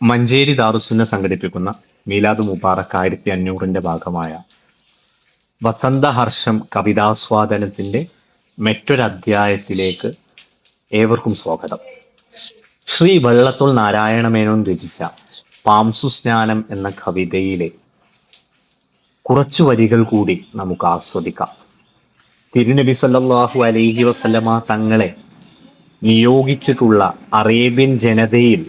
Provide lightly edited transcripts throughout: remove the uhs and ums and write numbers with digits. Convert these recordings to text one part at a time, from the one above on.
മഞ്ചേരി ദാറുസുന്ന സംഘടിപ്പിക്കുന്ന മീലാദ് മുബാറക് 1500 ഭാഗമായ വസന്തഹർഷം കവിതാസ്വാദനത്തിന്റെ മറ്റൊരധ്യായത്തിലേക്ക് ഏവർക്കും സ്വാഗതം. ശ്രീ വള്ളത്തോൾ നാരായണമേനോൻ രചിച്ച പാംസുസ്നാനം എന്ന കവിതയിലെ കുറച്ചു വരികൾ കൂടി നമുക്ക് ആസ്വദിക്കാം. തിരുനബി സല്ലല്ലാഹു അലൈഹി വസല്ലമ തങ്ങളെ നിയോഗിച്ചിട്ടുള്ള അറേബ്യൻ ജനതയിൽ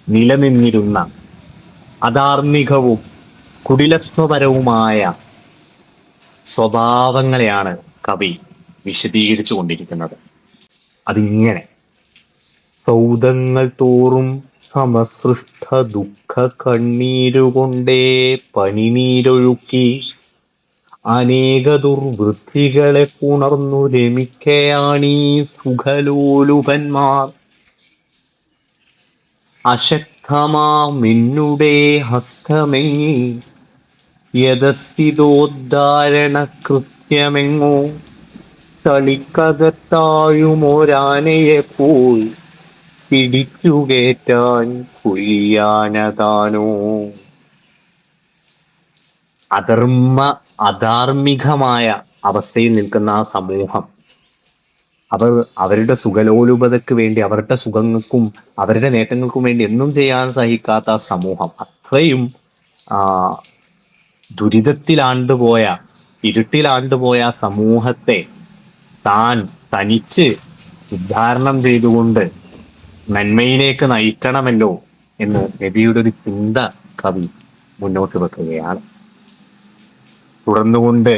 നിലനിന്നിരുന്ന അധാർമികവും കുടിലത്വപരവുമായ സ്വഭാവങ്ങളെയാണ് കവി വിശദീകരിച്ചു കൊണ്ടിരിക്കുന്നത്. അതിങ്ങനെ: സൗദങ്ങൾ തോറും സമസൃഷ്ട ദുഃഖ കണ്ണീരുകൊണ്ടേ പനിനീരൊഴുക്കി അനേക ദുർവൃത്തികളെ പുണർന്നു രമിക്കയാണീ സുഖലോലുപന്മാർ. അശക്തമാമെന്നുടെ ഹസ്തമേ യഥസ്ഥിതോദ്ധാരണ കൃത്യമെങ്ങോ തളിക്കകത്താഴുമൊരാനയെപ്പോൽ പിടിച്ചുകേറ്റാൻ കുഴിയാനതാനോ. അധാർമികമായ അവസ്ഥയിൽ നിൽക്കുന്ന ആ സമൂഹം അവരുടെ സുഖലോലുപതയ്ക്ക് വേണ്ടി, അവരുടെ സുഖങ്ങൾക്കും അവരുടെ നേട്ടങ്ങൾക്കും വേണ്ടി എന്നും ചെയ്യാൻ സഹിക്കാത്ത ആ സമൂഹം, അത്രയും ദുരിതത്തിലാണ്ടുപോയ, ഇരുട്ടിലാണ്ടുപോയ സമൂഹത്തെ താൻ തനിച്ച് ഉദ്ധാരണം ചെയ്തുകൊണ്ട് നന്മയിലേക്ക് നയിക്കണമല്ലോ എന്ന് നബിയുടെ ഒരു ചിന്ത കവി മുന്നോട്ട് വെക്കുകയാണ്. തുടർന്നുകൊണ്ട്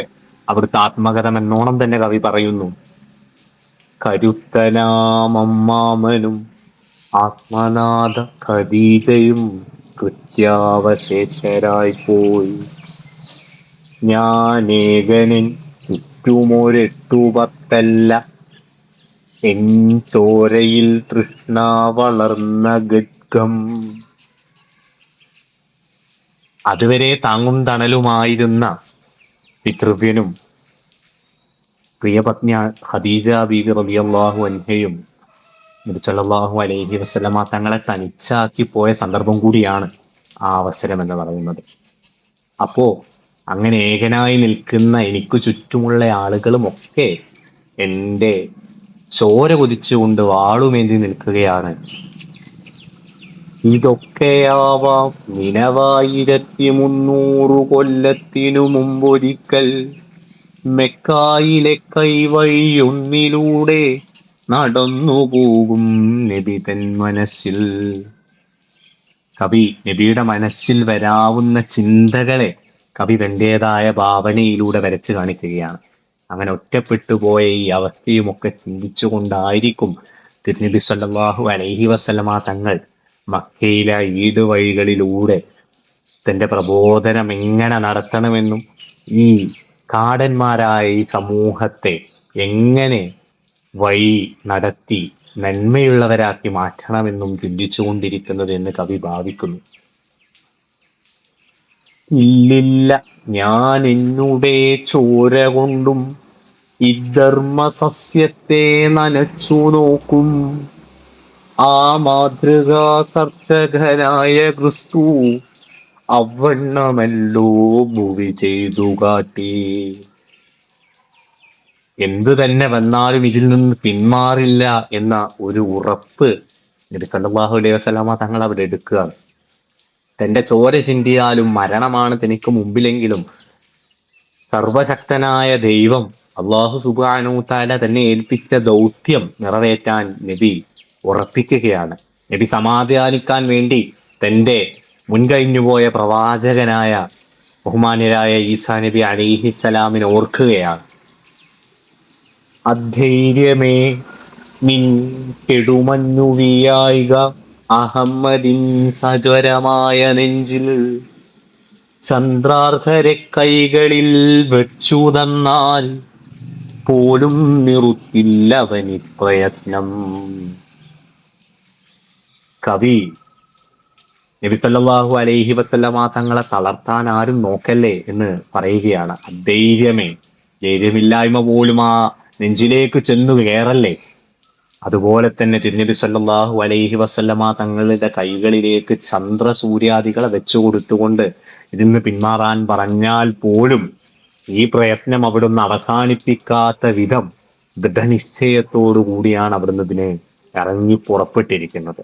അവിടുത്തെ ആത്മകഥം എന്നോണം തന്നെ കവി പറയുന്നു: കരുത്തനാമമ്മാമനും ആത്മനാഥ ഖദീജയും കൃത്യാവശേഷരായി പോയി. ഞാനേകനിൻ ചുറ്റുമൊരെട്ടുപത്തല്ല, എൻ ചോരയിൽ തൃഷ്ണ വളർന്ന ഗദ്ഗം. അതുവരെ താങ്ങും തണലുമായിരുന്ന പിതൃവ്യനും പ്രിയപത്നി ഖദീജ ബീബി റളിയല്ലാഹു അൻഹയും നബി സല്ലല്ലാഹു അലൈഹി വസല്ലമ തങ്ങളെ തനിച്ചാക്കി പോയ സന്ദർഭം കൂടിയാണ് ആ അവസരം എന്ന് പറയുന്നത്. അപ്പോ അങ്ങനെ ഏകനായി നിൽക്കുന്ന എനിക്ക് ചുറ്റുമുള്ള ആളുകളും ഒക്കെ എൻ്റെ ചോര കൊതിച്ചുകൊണ്ട് വാളുമേന്തി നിൽക്കുകയാണ്. ഇതൊക്കെയാവാം നിനവായിരത്തി 300 കൊല്ലത്തിനു മുമ്പൊരിക്കൽ മെക്കായിലെ കൈവഴിയൊന്നിലൂടെ നടന്നു പോകും നബി തൻ മനസ്സിൽ. കവി നബിയുടെ മനസ്സിൽ വരാവുന്ന ചിന്തകളെ കവി തൻ്റെതായ ഭാവനയിലൂടെ വരച്ചു കാണിക്കുകയാണ്. അങ്ങനെ ഒറ്റപ്പെട്ടു പോയ ഈ അവസ്ഥയുമൊക്കെ ചിന്തിച്ചുകൊണ്ടായിരിക്കും തിരുനബി സല്ലല്ലാഹു അലൈഹി വസല്ലമ തങ്ങൾ മക്കയിലെ ഈട് വഴികളിലൂടെ തൻ്റെ പ്രബോധനം എങ്ങനെ നടത്തണമെന്നും ഈ കാടന്മാരായ ഈ സമൂഹത്തെ എങ്ങനെ വഴി നടത്തി നന്മയുള്ളവരാക്കി മാറ്റണമെന്നും ചിന്തിച്ചുകൊണ്ടിരിക്കുന്നത് എന്ന് കവി ഭാവിക്കുന്നു. ഇല്ലില്ല, ഞാൻ എന്നുടെ ചോര കൊണ്ടും ഇധർമ്മ സസ്യത്തെ നനച്ചു നോക്കും. ആ മാതൃകാ കർത്തകനായ ക്രിസ്തു അവണ്ണമല്ലോ ഭുവി ചെയ്തു കാട്ടി. എന്തു തന്നെ വന്നാലും ഇതിൽ നിന്ന് പിന്മാറില്ല എന്ന ഒരു ഉറപ്പ് നബി സല്ലല്ലാഹു അലൈഹി വസല്ലമ തങ്ങൾ അവിടെ എടുക്കുകയാണ്. തൻ്റെ ചോര ചിന്തിയാലും മരണമാണ് തനിക്ക് മുമ്പിലെങ്കിലും സർവശക്തനായ ദൈവം അല്ലാഹു സുബ്ഹാനഹു തആല തന്നെ ഏൽപ്പിച്ച ദൗത്യം നിറവേറ്റാൻ നബി ഉറപ്പിക്കുകയാണ്. നബി സമാധാനിക്കാൻ വേണ്ടി തൻ്റെ മുൻകഴിഞ്ഞുപോയ പ്രവാചകനായ ബഹുമാന്യരായ ഈസാ നബി അലൈഹിസ്സലാമിനെ ഓർക്കുകയാണ്. അധൈര്യമേ നിൻ കെടുമഞ്ഞു വീയായിക, അഹമ്മദിൻ സജ്വരമായ നെഞ്ചിൽ ചന്ദ്രാർഹരെ കൈകളിൽ വെച്ചു തന്നാൽ പോലും നിറുത്തില്ലവനി പ്രയത്നം. കവി നബി സല്ലല്ലാഹു അലൈഹി വസല്ലമ തങ്ങളെ തളർത്താൻ ആരും നോക്കല്ലേ എന്ന് പറയുകയാണ്. അധൈര്യമേ, ധൈര്യമില്ലായ്മ പോലും ആ നെഞ്ചിലേക്ക് ചെന്നു കയറല്ലേ. അതുപോലെ തന്നെ തിരുനബി സല്ലല്ലാഹു അലൈഹി വസല്ലമ തങ്ങളുടെ കൈകളിലേക്ക് ചന്ദ്രസൂര്യാദികളെ വെച്ചു കൊടുത്തുകൊണ്ട് ഇതിന്ന് പിന്മാറാൻ പറഞ്ഞാൽ പോലും ഈ പ്രയത്നം അവിടുന്ന് അവസാനിപ്പിക്കാത്ത വിധം ദൃഢനിശ്ചയത്തോടു കൂടിയാണ് അവിടുന്ന് ഇതിനെ ഇറങ്ങി പുറപ്പെട്ടിരിക്കുന്നത്.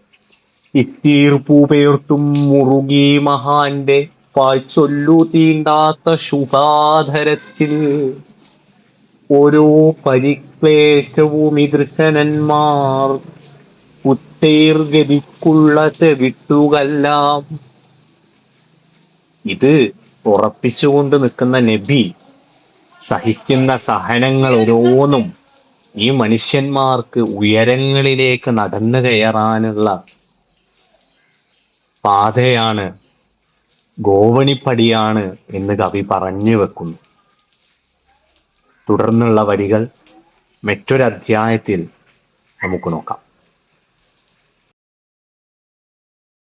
ഇത്തീർപ്പുപേർത്തും മുറുകി മഹാന്റെ പാഴ്ചൊല്ലു തീണ്ടാത്ത ശുഭാധരത്തിൽ ഓരോ പരിക്ലേശവും ദൃശനന്മാർ ഉത്തേർഗതിക്കുള്ളത് വിട്ടുകല്ലാം. ഇത് ഉറപ്പിച്ചുകൊണ്ട് നിൽക്കുന്ന നബി സഹിക്കുന്ന സഹനങ്ങൾ ഓരോന്നും ഈ മനുഷ്യന്മാർക്ക് ഉയരങ്ങളിലേക്ക് നടന്നു കയറാനുള്ള പാതയാണ്, ഗോവണിപ്പടിയാണ് എന്ന് കവി പറഞ്ഞു വെക്കുന്നു. തുടർന്നുള്ള വരികൾ മറ്റൊരധ്യായത്തിൽ നമുക്ക് നോക്കാം.